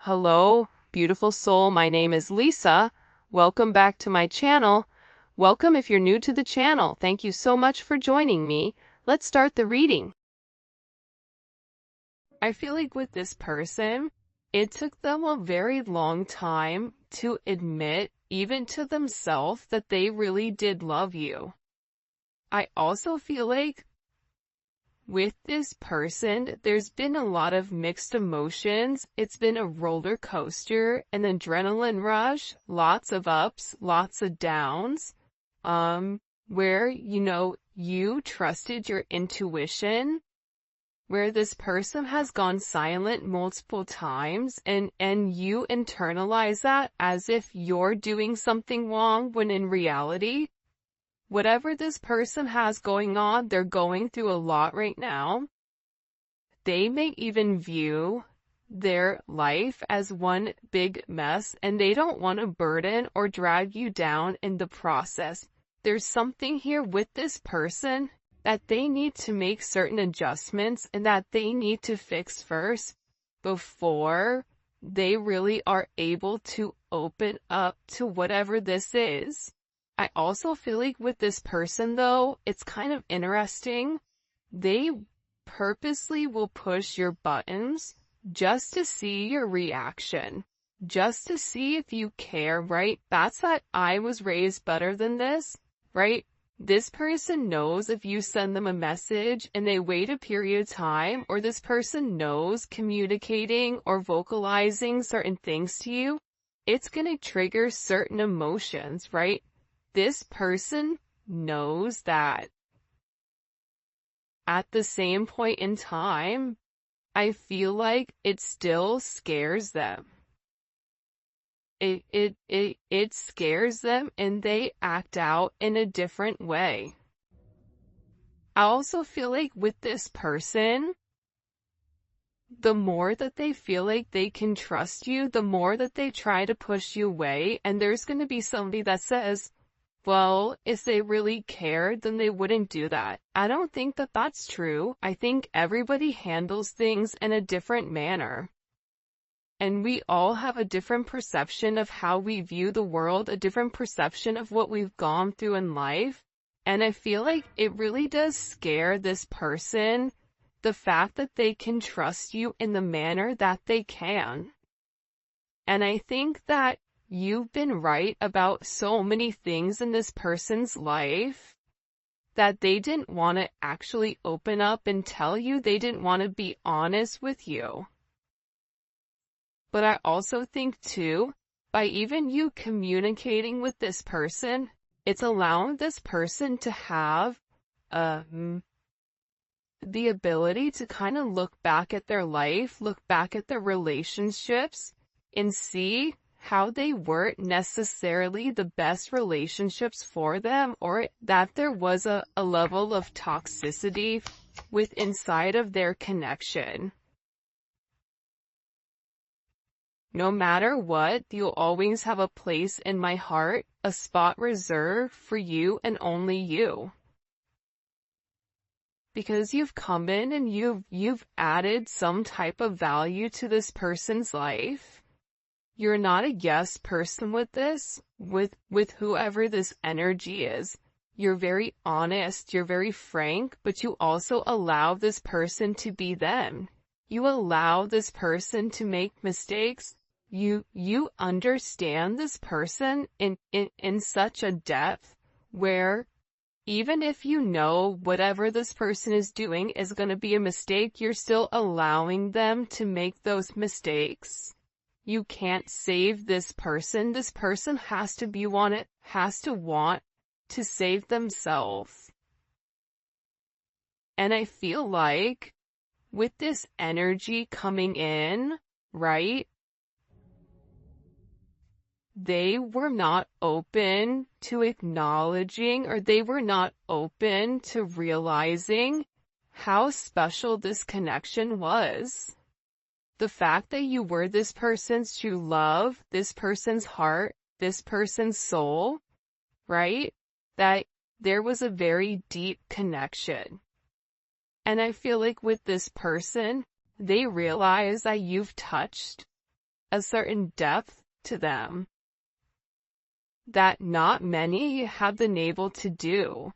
Hello, beautiful soul. My name is Lisa. Welcome back to my channel. Welcome if you're new to the channel. Thank you so much for joining me. Let's start the reading. I feel like with this person, it took them a very long time to admit, even to themselves, that they really did love you. I also feel like with this person, there's been a lot of mixed emotions. It's been a roller coaster, an adrenaline rush, lots of ups, lots of downs, where, you trusted your intuition, where this person has gone silent multiple times and you internalize that as if you're doing something wrong when in reality, whatever this person has going on, they're going through a lot right now. They may even view their life as one big mess, and they don't want to burden or drag you down in the process. There's something here with this person that they need to make certain adjustments and that they need to fix first before they really are able to open up to whatever this is. I also feel like with this person, though, it's kind of interesting. They purposely will push your buttons just to see your reaction, just to see if you care, right? That's that I was raised better than this, right? This person knows if you send them a message and they wait a period of time, or this person knows communicating or vocalizing certain things to you, it's going to trigger certain emotions, right? This person knows that. At the same point in time, I feel like it still scares them. It scares them and they act out in a different way. I also feel like with this person, the more that they feel like they can trust you, the more that they try to push you away, and there's going to be somebody that says, well, if they really cared, then they wouldn't do that. I don't think that that's true. I think everybody handles things in a different manner. And we all have a different perception of how we view the world, a different perception of what we've gone through in life. And I feel like it really does scare this person, the fact that they can trust you in the manner that they can. And I think that you've been right about so many things in this person's life that they didn't want to actually open up and tell you. They didn't want to be honest with you. But I also think too, by even you communicating with this person, it's allowing this person to have the ability to kind of look back at their life, look back at their relationships, and see how they weren't necessarily the best relationships for them, or that there was a level of toxicity with inside of their connection. No matter what, you'll always have a place in my heart, a spot reserved for you and only you. Because you've come in and you've added some type of value to this person's life. You're not a yes person with this, with whoever this energy is. You're very honest, you're very frank, but you also allow this person to be them. You allow this person to make mistakes. You understand this person in such a depth where even if you know whatever this person is doing is going to be a mistake, you're still allowing them to make those mistakes. You can't save this person. This person has to want to save themselves. And I feel like with this energy coming in, right? They were not open to acknowledging, or they were not open to realizing how special this connection was. The fact that you were this person's true love, this person's heart, this person's soul, right? That there was a very deep connection. And I feel like with this person, they realize that you've touched a certain depth to them that not many have been able to do.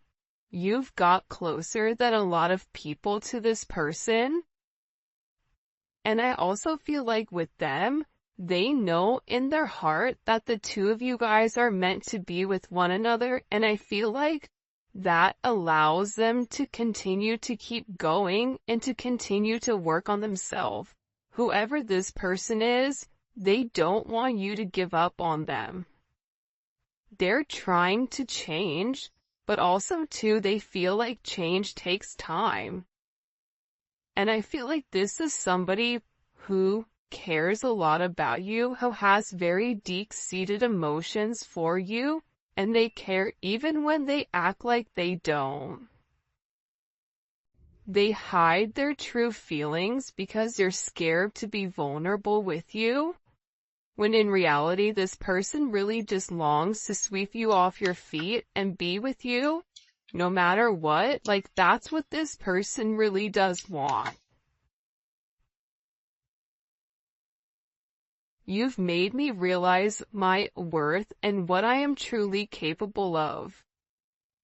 You've got closer than a lot of people to this person. And I also feel like with them, they know in their heart that the two of you guys are meant to be with one another. And I feel like that allows them to continue to keep going and to continue to work on themselves. Whoever this person is, they don't want you to give up on them. They're trying to change, but also too, they feel like change takes time. And I feel like this is somebody who cares a lot about you, who has very deep-seated emotions for you, and they care even when they act like they don't. They hide their true feelings because they're scared to be vulnerable with you, when in reality this person really just longs to sweep you off your feet and be with you, no matter what. Like, that's what this person really does want. You've made me realize my worth and what I am truly capable of.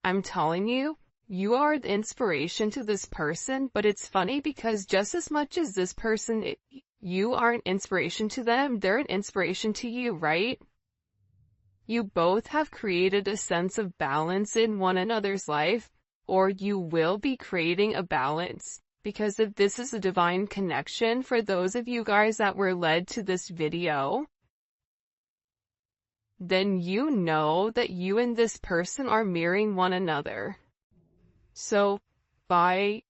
I'm telling you, you are the inspiration to this person, but it's funny because just as much as this person, you are an inspiration to them, they're an inspiration to you, right? You both have created a sense of balance in one another's life, or you will be creating a balance. Because if this is a divine connection for those of you guys that were led to this video, then you know that you and this person are mirroring one another. So, by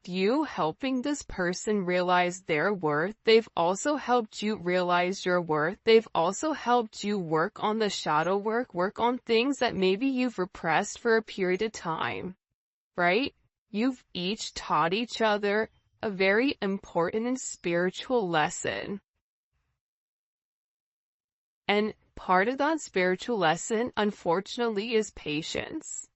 you helping this person realize their worth, they've also helped you realize your worth. They've also helped you work on the shadow work on things that maybe you've repressed for a period of time, right? You've each taught each other a very important and spiritual lesson. And part of that spiritual lesson, unfortunately, is patience.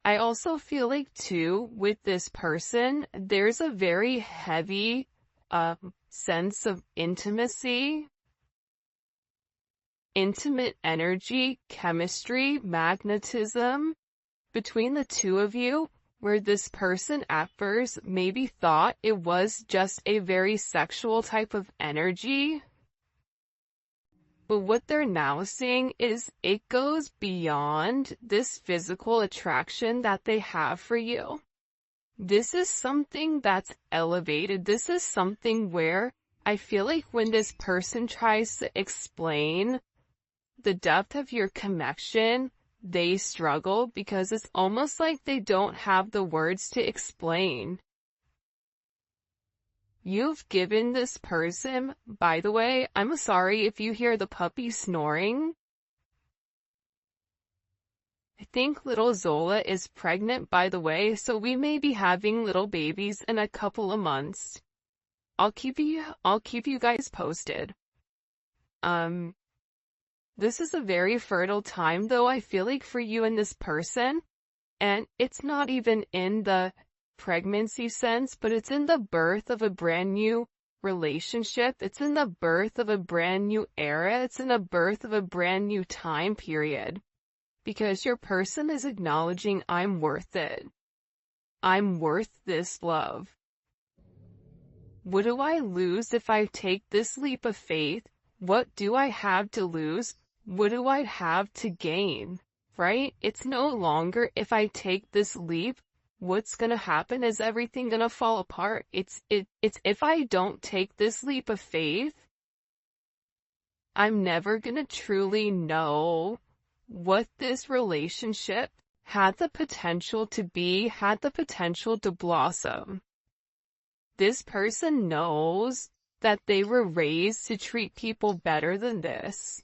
I also feel like, too, with this person, there's a very heavy sense of intimacy, intimate energy, chemistry, magnetism between the two of you, where this person at first maybe thought it was just a very sexual type of energy. But what they're now seeing is it goes beyond this physical attraction that they have for you. This is something that's elevated. This is something where I feel like when this person tries to explain the depth of your connection, they struggle because it's almost like they don't have the words to explain. You've given this person, by the way, I'm sorry if you hear the puppy snoring. I think little Zola is pregnant, by the way, so we may be having little babies in a couple of months. I'll keep you guys posted. This is a very fertile time, though, I feel like, for you and this person. And it's not even in the pregnancy sense, but it's in the birth of a brand new relationship. It's in the birth of a brand new era. It's in the birth of a brand new time period. Because your person is acknowledging, I'm worth it. I'm worth this love. What do I lose if I take this leap of faith? What do I have to lose? What do I have to gain? Right? It's no longer if I take this leap, what's gonna happen? Is everything gonna fall apart? It's if I don't take this leap of faith, I'm never gonna truly know what this relationship had the potential to be, had the potential to blossom. This person knows that they were raised to treat people better than this.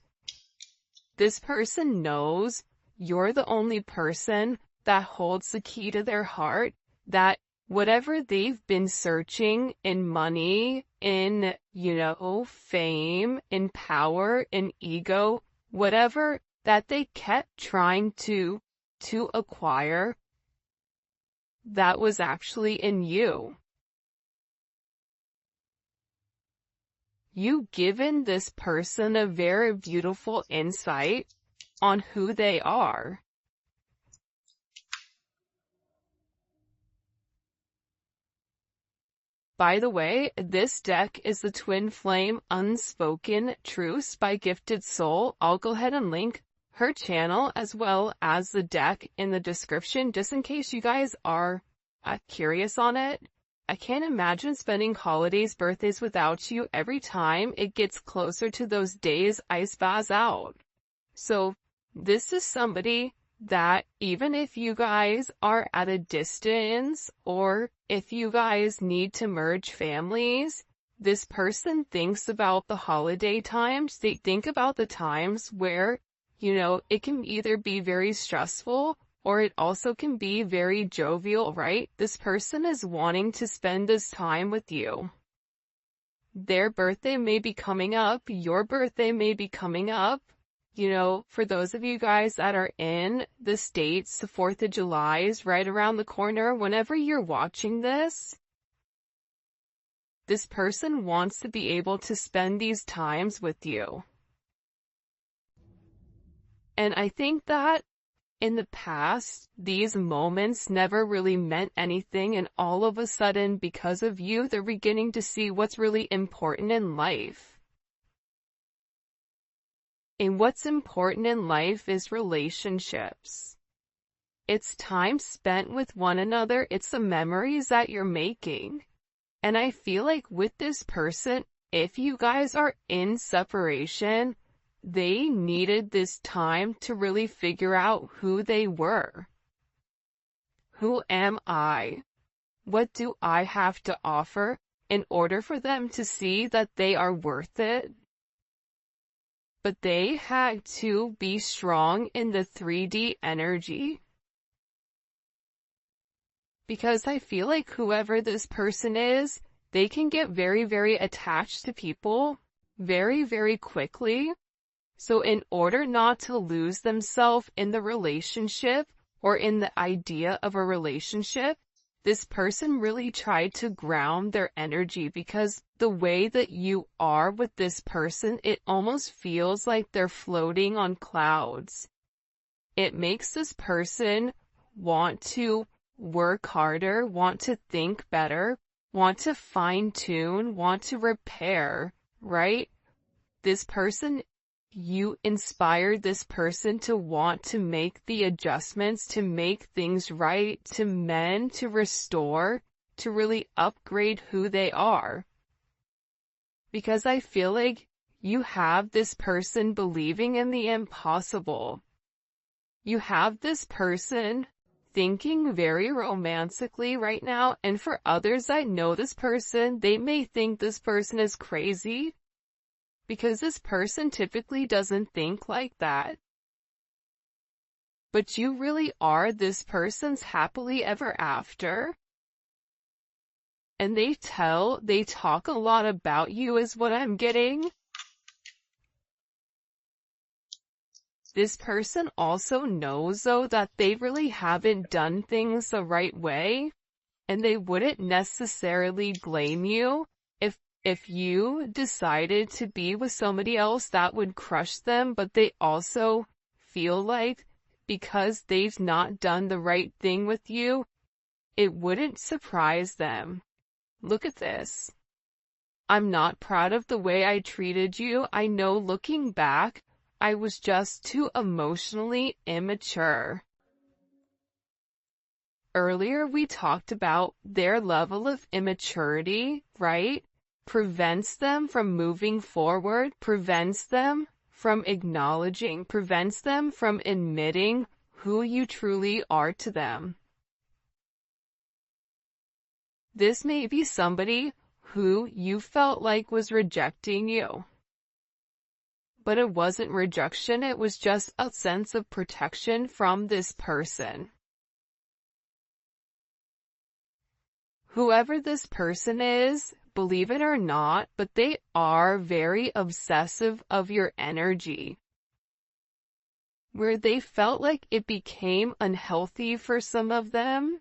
This person knows you're the only person that holds the key to their heart, that whatever they've been searching in money, in, fame, in power, in ego, whatever that they kept trying to acquire, that was actually in you. you've given this person a very beautiful insight on who they are. By the way, this deck is the Twin Flame Unspoken Truths by Gifted Soul. I'll go ahead and link her channel as well as the deck in the description, just in case you guys are curious on it. I can't imagine spending holidays, birthdays without you. Every time it gets closer to those days, I spaz out. So this is somebody that even if you guys are at a distance or if you guys need to merge families, this person thinks about the holiday times. They think about the times where, it can either be very stressful or it also can be very jovial, right? This person is wanting to spend this time with you. Their birthday may be coming up. Your birthday may be coming up. For those of you guys that are in the States, the 4th of July is right around the corner. Whenever you're watching this person wants to be able to spend these times with you. And I think that in the past, these moments never really meant anything, and all of a sudden, because of you, they're beginning to see what's really important in life. And what's important in life is relationships. It's time spent with one another. It's the memories that you're making. And I feel like with this person, if you guys are in separation, they needed this time to really figure out who they were. Who am I? What do I have to offer in order for them to see that they are worth it? But they had to be strong in the 3D energy. Because I feel like whoever this person is, they can get very, very attached to people very, very quickly. So in order not to lose themselves in the relationship or in the idea of a relationship, this person really tried to ground their energy, because the way that you are with this person, it almost feels like they're floating on clouds. It makes this person want to work harder, want to think better, want to fine-tune, want to repair, right? This person, you inspired this person to want to make the adjustments, to make things right, to mend, to restore, to really upgrade who they are. Because I feel like you have this person believing in the impossible. You have this person thinking very romantically right now, and for others that know this person, they may think this person is crazy, because this person typically doesn't think like that. But you really are this person's happily ever after. And they talk a lot about you is what I'm getting. This person also knows, though, that they really haven't done things the right way, and they wouldn't necessarily blame you if you decided to be with somebody else that would crush them, but they also feel like because they've not done the right thing with you, it wouldn't surprise them. Look at this. I'm not proud of the way I treated you. I know looking back, I was just too emotionally immature. Earlier we talked about their level of immaturity, right? Prevents them from moving forward, prevents them from acknowledging, prevents them from admitting who you truly are to them. This may be somebody who you felt like was rejecting you. But it wasn't rejection, it was just a sense of protection from this person. Whoever this person is, believe it or not, but they are very obsessive of your energy. Where they felt like it became unhealthy for some of them.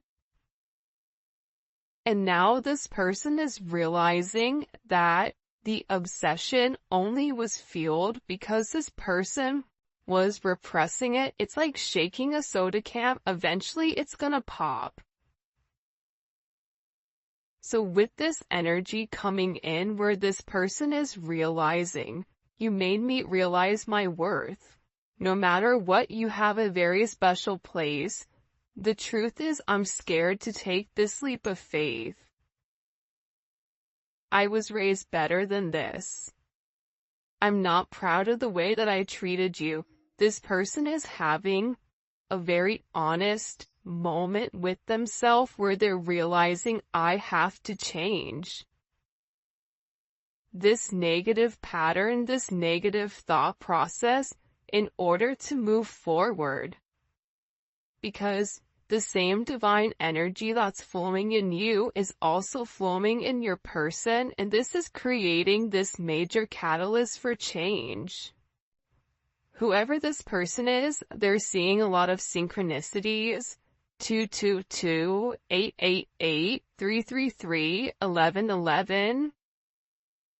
And now this person is realizing that The obsession only was fueled because this person was repressing it. It's like shaking a soda can. Eventually it's gonna pop. So with this energy coming in where this person is realizing, you made me realize my worth. No matter what, you have a very special place. The truth is, I'm scared to take this leap of faith. I was raised better than this. I'm not proud of the way that I treated you. This person is having a very honest moment with themselves where they're realizing, I have to change. This negative pattern, this negative thought process, in order to move forward. Because the same divine energy that's flowing in you is also flowing in your person, and this is creating this major catalyst for change. Whoever this person is, they're seeing a lot of synchronicities. 222, 888, 333, 1111.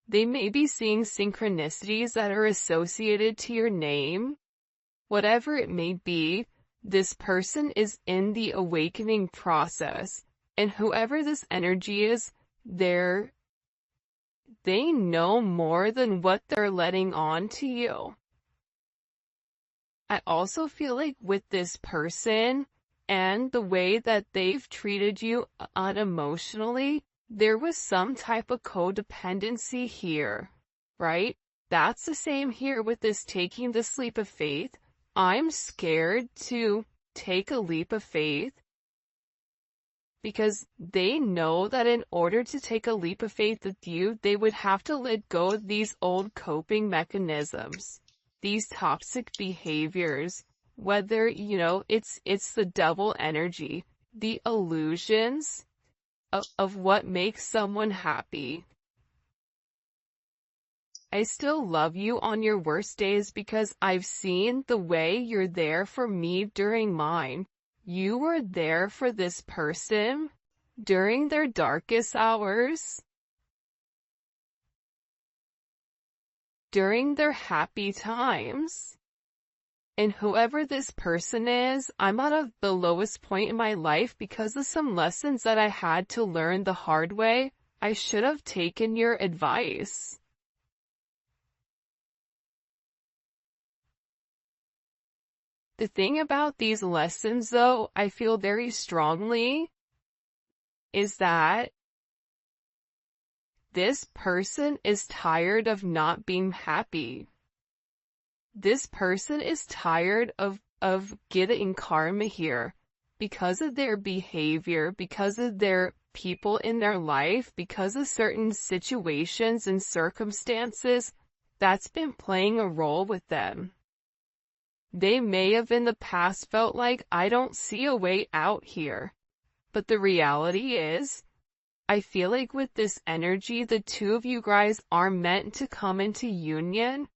They may be seeing synchronicities that are associated to your name. Whatever it may be, this person is in the awakening process, and whoever this energy is, they know more than what they're letting on to you. I also feel like with this person and the way that they've treated you unemotionally, there was some type of codependency here, right? That's the same here with this taking this leap of faith. I'm scared to take a leap of faith because they know that in order to take a leap of faith with you, they would have to let go of these old coping mechanisms, these toxic behaviors, whether, it's the double energy, the illusions of what makes someone happy. I still love you on your worst days because I've seen the way you're there for me during mine. You were there for this person during their darkest hours, during their happy times. And whoever this person is, I'm at the lowest point in my life because of some lessons that I had to learn the hard way. I should have taken your advice. The thing about these lessons, though, I feel very strongly, is that this person is tired of not being happy. This person is tired of getting karma here because of their behavior, because of their people in their life, because of certain situations and circumstances that's been playing a role with them. They may have in the past felt like, I don't see a way out here. But the reality is, I feel like with this energy, the two of you guys are meant to come into union.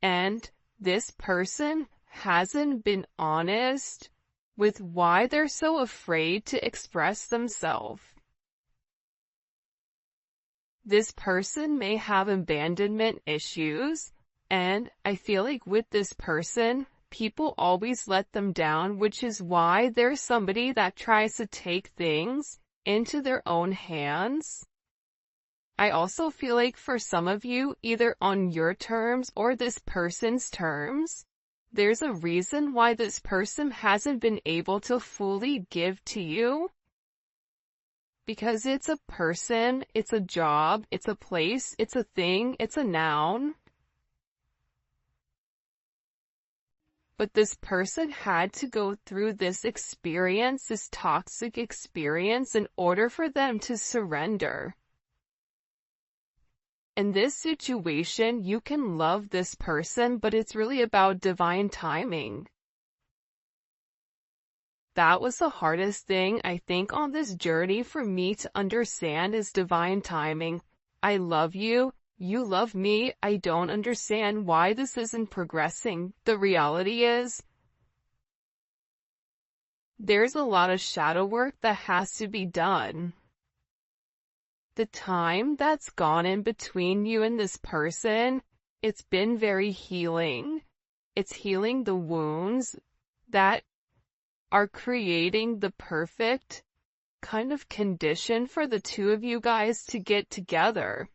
And this person hasn't been honest with why they're so afraid to express themselves. This person may have abandonment issues. And I feel like with this person, people always let them down, which is why there's somebody that tries to take things into their own hands. I also feel like for some of you, either on your terms or this person's terms, there's a reason why this person hasn't been able to fully give to you. Because it's a person, it's a job, it's a place, it's a thing, it's a noun. But this person had to go through this experience, this toxic experience, in order for them to surrender. In this situation, you can love this person, but it's really about divine timing. That was the hardest thing, I think, on this journey for me to understand is divine timing. I love you. You love me. I don't understand why this isn't progressing. The reality is, there's a lot of shadow work that has to be done. The time that's gone in between you and this person, it's been very healing. It's healing the wounds that are creating the perfect kind of condition for the two of you guys to get together.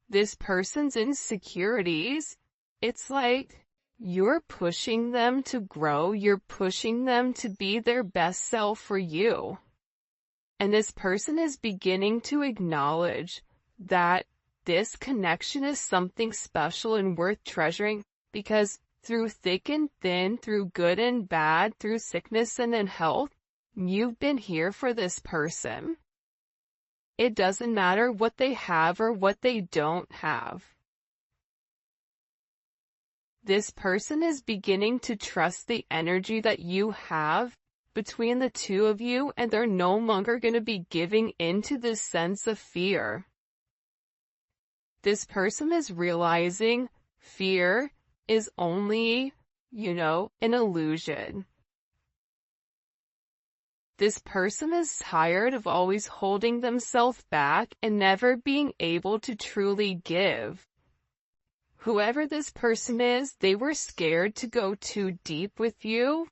This person's insecurities, it's like you're pushing them to grow, you're pushing them to be their best self for you. And this person is beginning to acknowledge that this connection is something special and worth treasuring, because through thick and thin, through good and bad, through sickness and in health, you've been here for this person. It doesn't matter what they have or what they don't have. This person is beginning to trust the energy that you have between the two of you, and they're no longer going to be giving into this sense of fear. This person is realizing fear is only, an illusion. This person is tired of always holding themselves back and never being able to truly give. Whoever this person is, they were scared to go too deep with you.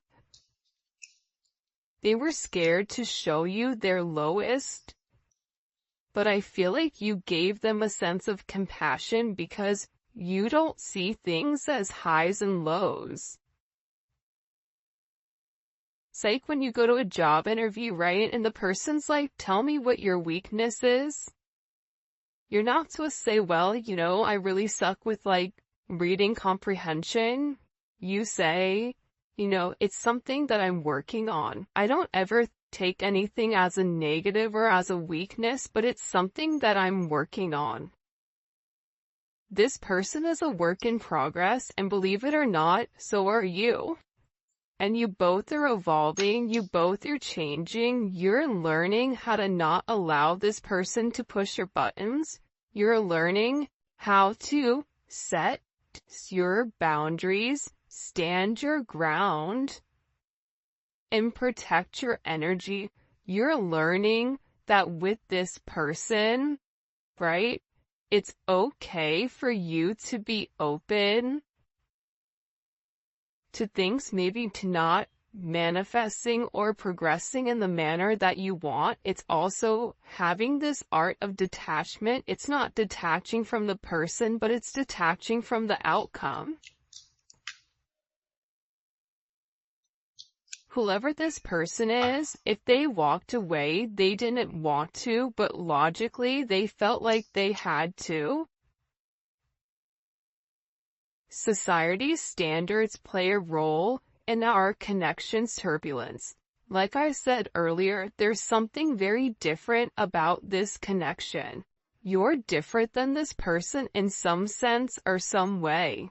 They were scared to show you their lowest. But I feel like you gave them a sense of compassion because you don't see things as highs and lows. It's like when you go to a job interview, right? And the person's like, tell me what your weakness is. You're not supposed to say, well, I really suck with reading comprehension. You say, it's something that I'm working on. I don't ever take anything as a negative or as a weakness, but it's something that I'm working on. This person is a work in progress, and believe it or not, so are you. And you both are evolving, you both are changing, you're learning how to not allow this person to push your buttons. You're learning how to set your boundaries, stand your ground, and protect your energy. You're learning that with this person, right, it's okay for you to be open to things maybe to not manifesting or progressing in the manner that you want. It's also having this art of detachment. It's not detaching from the person, but it's detaching from the outcome. Whoever this person is, if they walked away, they didn't want to, but logically they felt like they had to. Society's standards play a role in our connection's turbulence. Like I said earlier, there's something very different about this connection. You're different than this person in some sense or some way.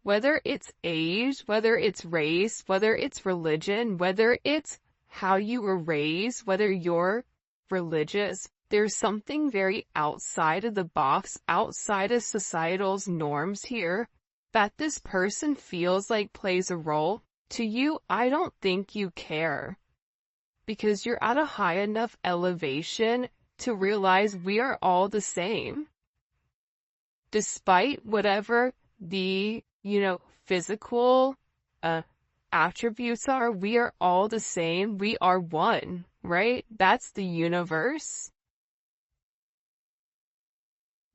Whether it's age, whether it's race, whether it's religion, whether it's how you were raised, whether you're religious, there's something very outside of the box, outside of societal's norms here, that this person feels like plays a role. To you, I don't think you care, because you're at a high enough elevation to realize we are all the same. Despite whatever the, physical attributes are, we are all the same. We are one, right? That's the universe.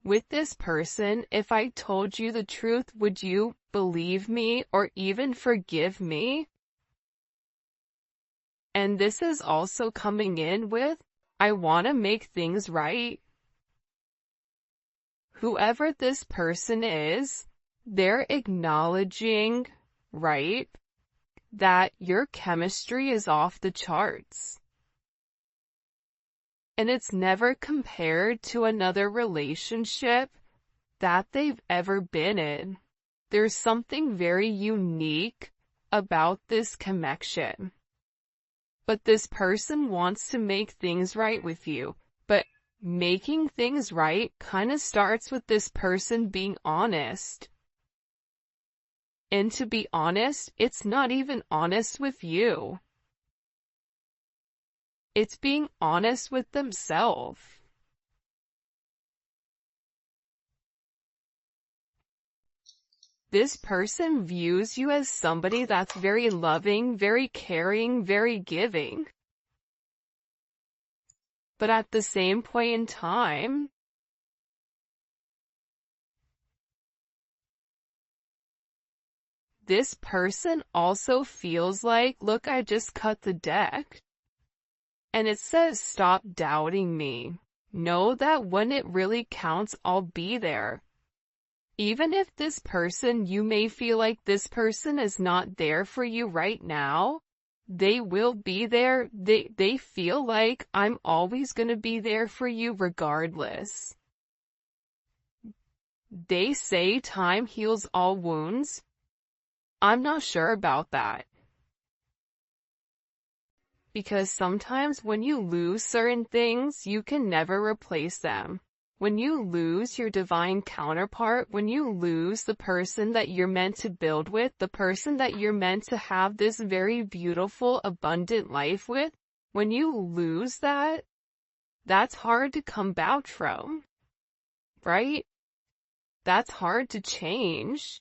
With this person, if I told you the truth, would you believe me or even forgive me? And this is also coming in with, I want to make things right. Whoever this person is, they're acknowledging, right, that your chemistry is off the charts. And it's never compared to another relationship that they've ever been in. There's something very unique about this connection. But this person wants to make things right with you. But making things right kind of starts with this person being honest. And to be honest, it's not even honest with you. It's being honest with themselves. This person views you as somebody that's very loving, very caring, very giving. But at the same point in time, this person also feels like, look, I just cut the deck. And it says, stop doubting me. Know that when it really counts, I'll be there. Even if this person, you may feel like this person is not there for you right now, they will be there. They feel like I'm always going to be there for you regardless. They say time heals all wounds. I'm not sure about that. Because sometimes when you lose certain things, you can never replace them. When you lose your divine counterpart, when you lose the person that you're meant to build with, the person that you're meant to have this very beautiful, abundant life with, when you lose that, that's hard to come back from, right? That's hard to change.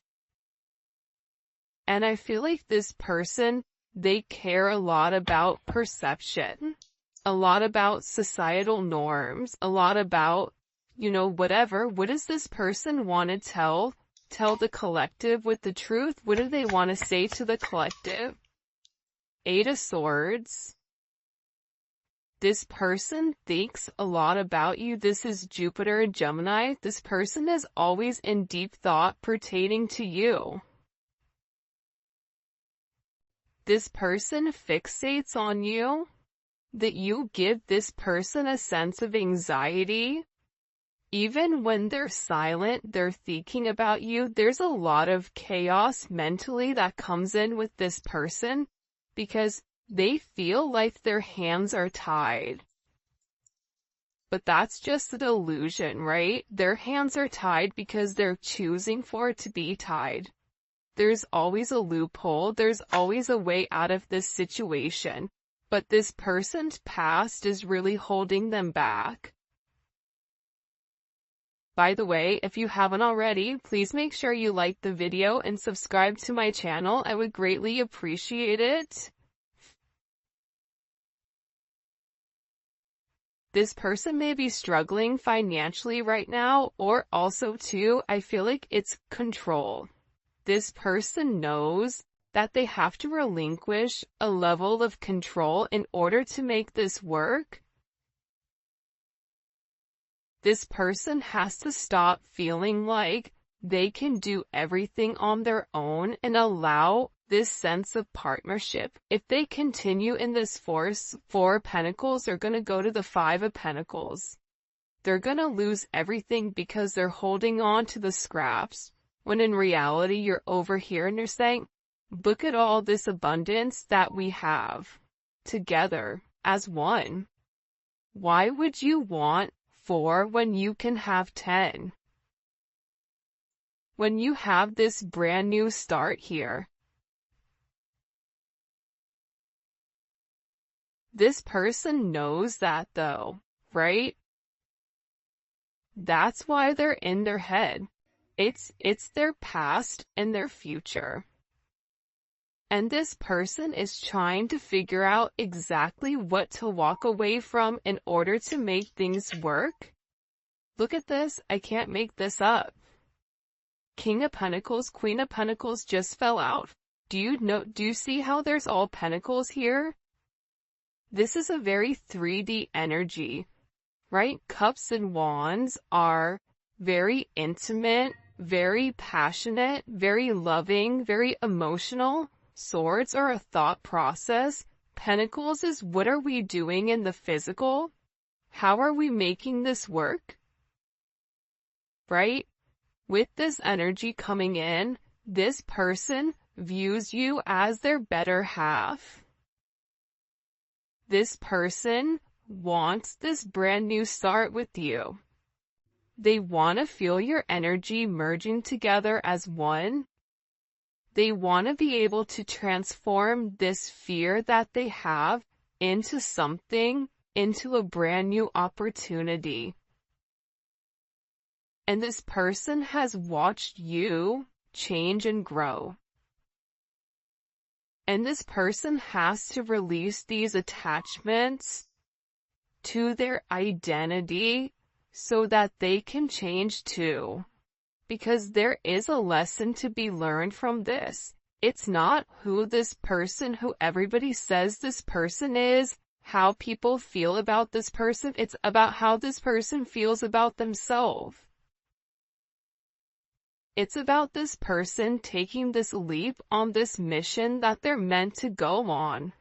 And I feel like this person, they care a lot about perception, a lot about societal norms, a lot about, whatever. What does this person want to tell the collective with the truth? What do they want to say to the collective? 8 of Swords. This person thinks a lot about you. This is Jupiter and Gemini. This person is always in deep thought pertaining to you. This person fixates on you, that you give this person a sense of anxiety. Even when they're silent, they're thinking about you. There's a lot of chaos mentally that comes in with this person because they feel like their hands are tied. But that's just an illusion, right? Their hands are tied because they're choosing for it to be tied. There's always a loophole. There's always a way out of this situation. But this person's past is really holding them back. By the way, if you haven't already, please make sure you like the video and subscribe to my channel. I would greatly appreciate it. This person may be struggling financially right now, or also too, I feel like it's control. This person knows that they have to relinquish a level of control in order to make this work. This person has to stop feeling like they can do everything on their own and allow this sense of partnership. If they continue in this Four of Pentacles, they're going to go to the 5 of Pentacles. They're going to lose everything because they're holding on to the scraps. When in reality, you're over here and you're saying, look at all this abundance that we have together as one. Why would you want 4 when you can have 10? When you have this brand new start here. This person knows that though, right? That's why they're in their head. It's their past and their future. And this person is trying to figure out exactly what to walk away from in order to make things work. Look at this, I can't make this up. King of Pentacles, Queen of Pentacles just fell out. Do you see how there's all pentacles here? This is a very 3D energy, right? Cups and Wands are very intimate, very passionate, very loving, very emotional. Swords are a thought process. Pentacles is what are we doing in the physical? How are we making this work? Right? With this energy coming in, this person views you as their better half. This person wants this brand new start with you. They want to feel your energy merging together as one. They want to be able to transform this fear that they have into something, into a brand new opportunity. And this person has watched you change and grow. And this person has to release these attachments to their identity so that they can change too. Because there is a lesson to be learned from this. It's not who this person, who everybody says this person is, how people feel about this person. It's about how this person feels about themselves. It's about this person taking this leap on this mission that they're meant to go on.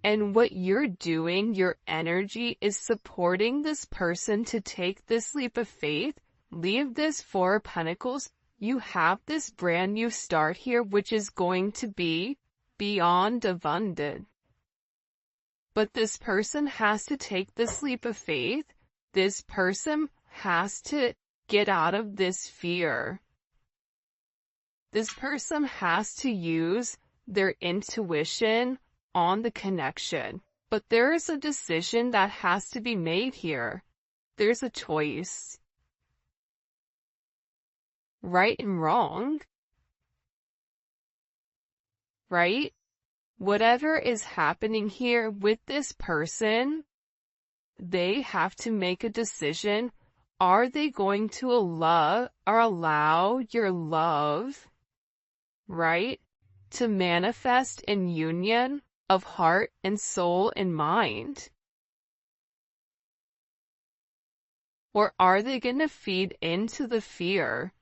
And what you're doing, your energy, is supporting this person to take this leap of faith. Leave this Four of Pentacles. You have this brand new start here, which is going to be beyond abundant. But this person has to take this leap of faith. This person has to get out of this fear. This person has to use their intuition on the connection. But there is a decision that has to be made here. There's a choice. Right and wrong. Right? Whatever is happening here with this person, they have to make a decision. Are they going to allow your love, right, to manifest in union of heart and soul and mind? Or are they going to feed into the fear,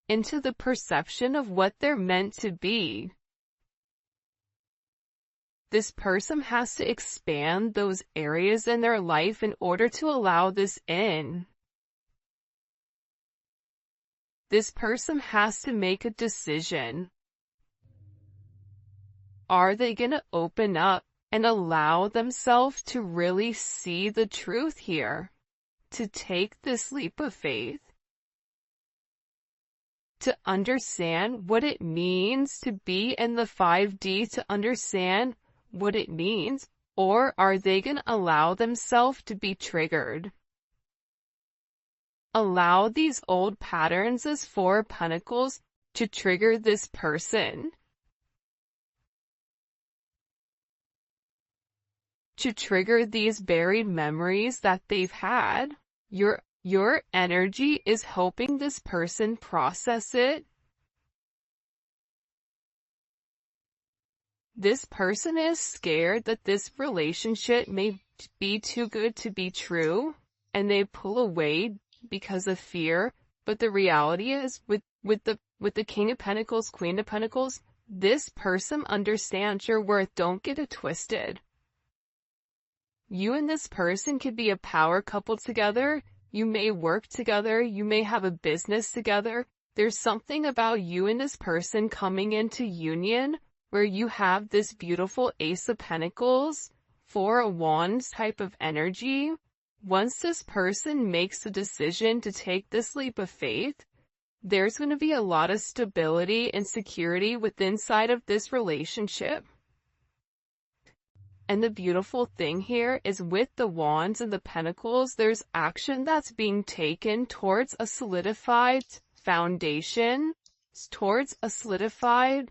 into the perception of what they're meant to be? This person has to expand those areas in their life in order to allow this in. This person has to make a decision. Are they going to open up and allow themselves to really see the truth here? To take this leap of faith? To understand what it means to be in the 5D, to understand what it means? Or are they going to allow themselves to be triggered? Allow these old patterns as Four of Pentacles to trigger this person. To trigger these buried memories that they've had. Your energy is helping this person process it. This person is scared that this relationship may be too good to be true, and they pull away because of fear. But the reality is, with the King of Pentacles, Queen of Pentacles, this person understands your worth. Don't get it twisted. You and this person could be a power couple together. You may work together. You may have a business together. There's something about you and this person coming into union where you have this beautiful Ace of Pentacles, Four of Wands type of energy. Once this person makes the decision to take this leap of faith, there's going to be a lot of stability and security within inside of this relationship. And the beautiful thing here is, with the Wands and the Pentacles, there's action that's being taken towards a solidified foundation, towards a solidified